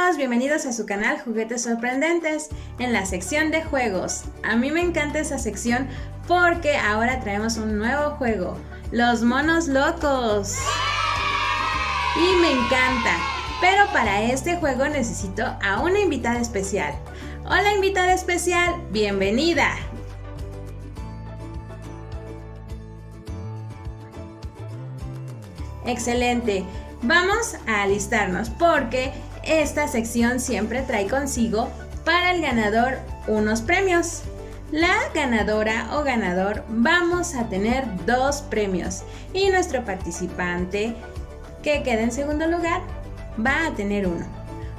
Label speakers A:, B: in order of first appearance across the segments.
A: amigos, bienvenidos a su canal Juguetes Sorprendentes en la sección de juegos. A mí me encanta esa sección porque ahora traemos un nuevo juego, los monos locos. Y me encanta, pero para este juego necesito a una invitada especial. Hola invitada especial, bienvenida. Excelente, vamos a alistarnos porque esta sección siempre trae consigo para el ganador unos premios. La ganadora o ganador vamos a tener 2 premios y nuestro participante que quede en segundo lugar va a tener 1.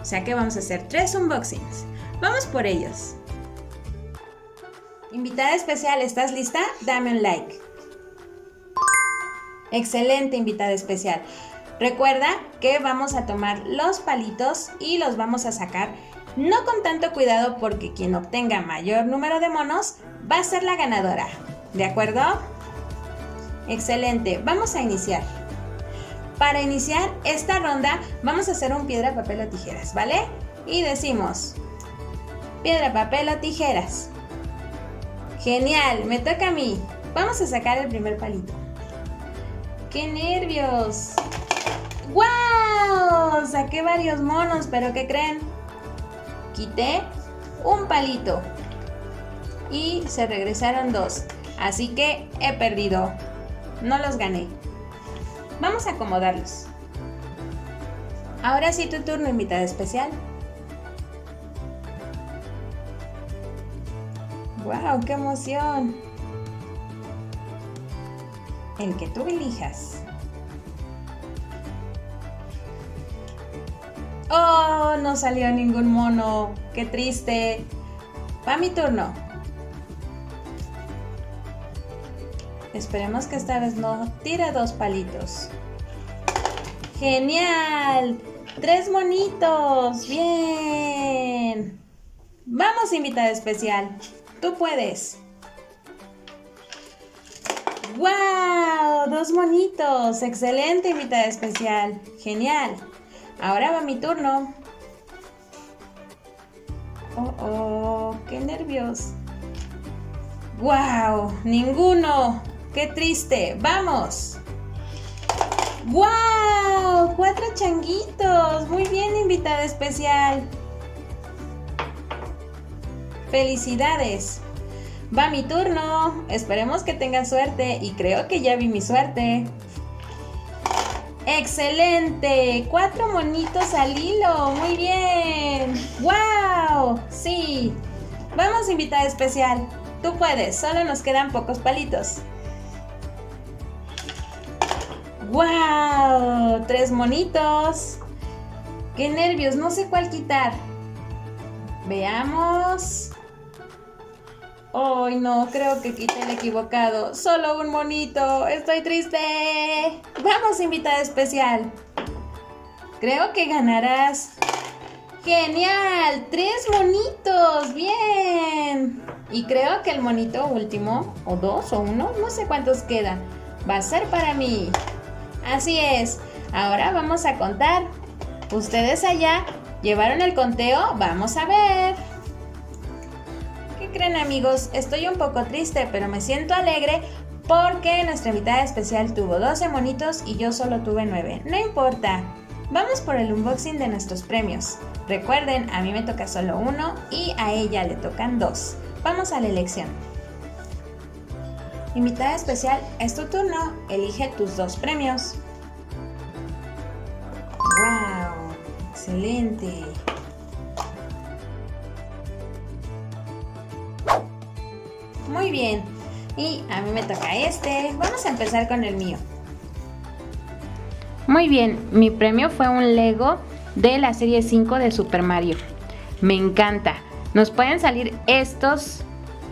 A: O sea que vamos a hacer 3 unboxings. Vamos por ellos. Invitada especial, ¿estás lista? Dame un like. Excelente, invitada especial. Recuerda que vamos a tomar los palitos y los vamos a sacar no con tanto cuidado porque quien obtenga mayor número de monos va a ser la ganadora. ¿De acuerdo? Excelente, vamos a iniciar. Para iniciar esta ronda vamos a hacer un piedra, papel o tijeras, ¿vale? Y decimos piedra, papel o tijeras. Genial, me toca a mí. Vamos a sacar el primer palito. ¡Qué nervios! ¡Wow! Saqué varios monos, pero ¿qué creen? Quité un palito y se regresaron 2, así que he perdido. No los gané. Vamos a acomodarlos. Ahora sí tu turno, invitada especial. ¡Wow! ¡Qué emoción! El que tú elijas. ¡Oh! No salió ningún mono. ¡Qué triste! Va mi turno. Esperemos que esta vez no tire 2 palitos. ¡Genial! 3 monitos. ¡Bien! Vamos, invitada especial. Tú puedes. ¡Wow! 2 monitos. Excelente, invitada especial. Genial. Ahora va mi turno. Oh, qué nervios. ¡Wow! Ninguno. ¡Qué triste! ¡Vamos! ¡Wow! 4 changuitos. Muy bien, invitada especial. ¡Felicidades! Va mi turno. Esperemos que tengan suerte y creo que ya vi mi suerte. ¡Excelente! 4 monitos al hilo. ¡Muy bien! ¡Wow! Sí. Vamos, invitada especial. Tú puedes. Solo nos quedan pocos palitos. ¡Wow! 3 monitos. ¡Qué nervios! No sé cuál quitar. Veamos. ¡Ay, no! Creo que quité el equivocado. ¡Solo un monito! ¡Estoy triste! ¡Vamos, invitada especial! Creo que ganarás. ¡Genial! 3 monitos. ¡Bien! Y creo que el monito último, o 2 o 1, no sé cuántos quedan, va a ser para mí. Así es. Ahora vamos a contar. ¿Ustedes allá llevaron el conteo? Vamos a ver. ¿Qué creen, amigos? Estoy un poco triste, pero me siento alegre porque nuestra invitada especial tuvo 12 monitos y yo solo tuve 9. No importa. Vamos por el unboxing de nuestros premios. Recuerden, a mí me toca solo 1 y a ella le tocan 2. Vamos a la elección. Invitada especial, es tu turno. Elige tus 2 premios. ¡Wow! ¡Excelente! Muy bien, y a mí me toca este. Vamos a empezar con el mío. Muy bien, mi premio fue un Lego de la serie 5 de Super Mario. Me encanta. Nos pueden salir estos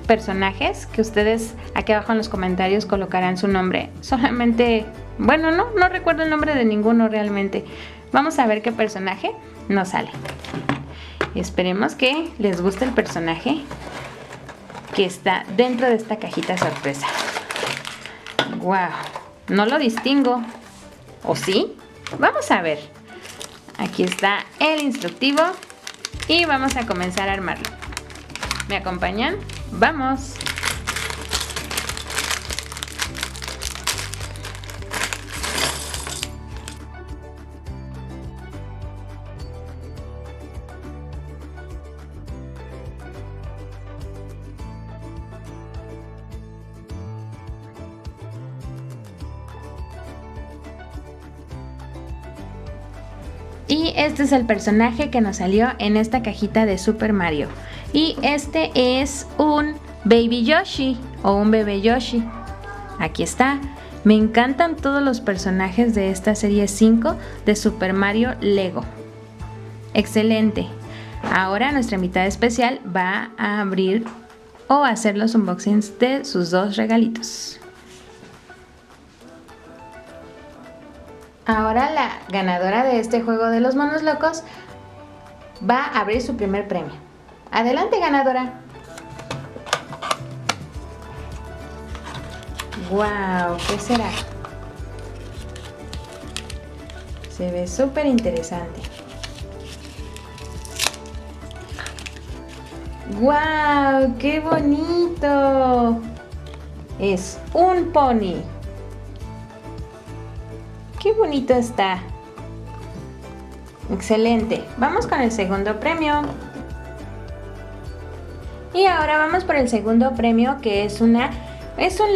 A: personajes que ustedes aquí abajo en los comentarios colocarán su nombre. Solamente, bueno, no recuerdo el nombre de ninguno realmente. Vamos a ver qué personaje nos sale. Esperemos que les guste el personaje que está dentro de esta cajita sorpresa. ¡Wow! No lo distingo. ¿O sí? Vamos a ver. Aquí está el instructivo y vamos a comenzar a armarlo. ¿Me acompañan? ¡Vamos! Y este es el personaje que nos salió en esta cajita de Super Mario. Y este es un Baby Yoshi o un bebé Yoshi. Aquí está. Me encantan todos los personajes de esta serie 5 de Super Mario Lego. Excelente. Ahora nuestra invitada especial va a abrir o hacer los unboxings de sus dos regalitos. Ahora la ganadora de este juego de los monos locos va a abrir su primer premio. Adelante, ganadora. ¡Wow! ¿Qué será? Se ve súper interesante. ¡Wow! ¡Qué bonito! Es un pony. ¡Qué bonito está! Excelente. Vamos con el segundo premio. Y ahora vamos por el segundo premio, que es un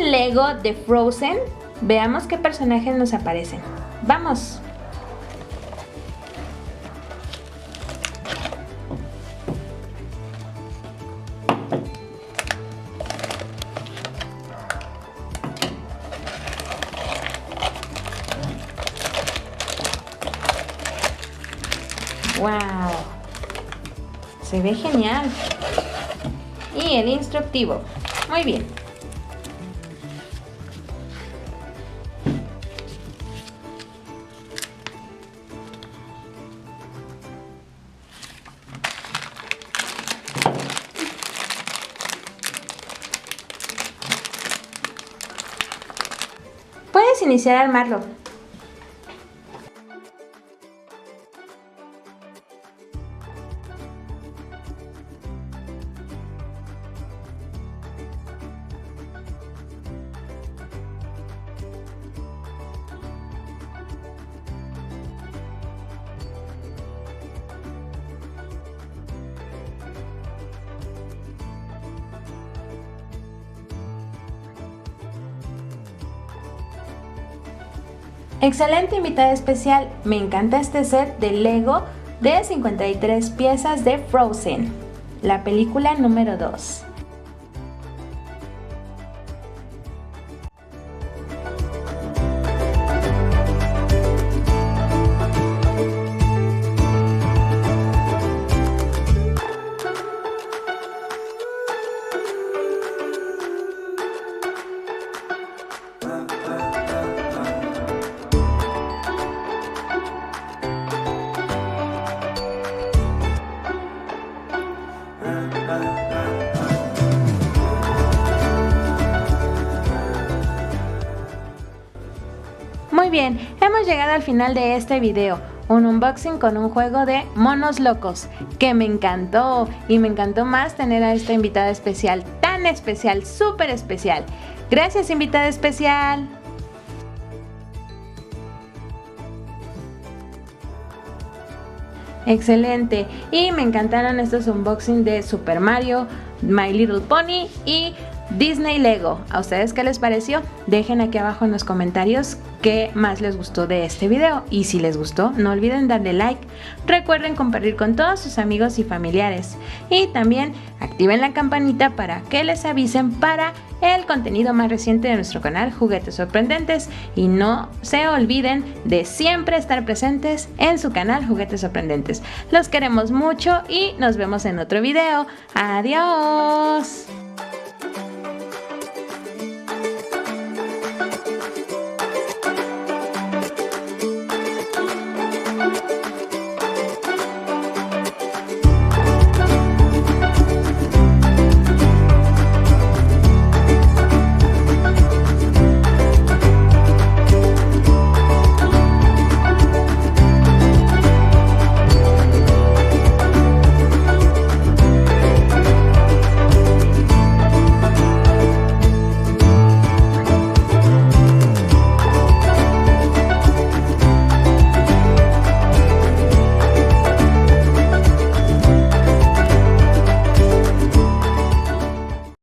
A: Lego de Frozen. Veamos qué personajes nos aparecen. ¡Vamos! ¡Wow! Se ve genial. Y el instructivo. Muy bien. Puedes iniciar a armarlo. Excelente invitada especial, me encanta este set de Lego de 53 piezas de Frozen, la película número 2. Muy bien, hemos llegado al final de este video, un unboxing con un juego de monos locos, que me encantó y me encantó más tener a esta invitada especial, tan especial, súper especial. Gracias, invitada especial. Excelente, y me encantaron estos unboxings de Super Mario, My Little Pony y Disney Lego. ¿A ustedes qué les pareció? Dejen aquí abajo en los comentarios qué más les gustó de este video, y si les gustó no olviden darle like, recuerden compartir con todos sus amigos y familiares, y también activen la campanita para que les avisen para el contenido más reciente de nuestro canal Juguetes Sorprendentes, y no se olviden de siempre estar presentes en su canal Juguetes Sorprendentes. Los queremos mucho y nos vemos en otro video. ¡Adiós!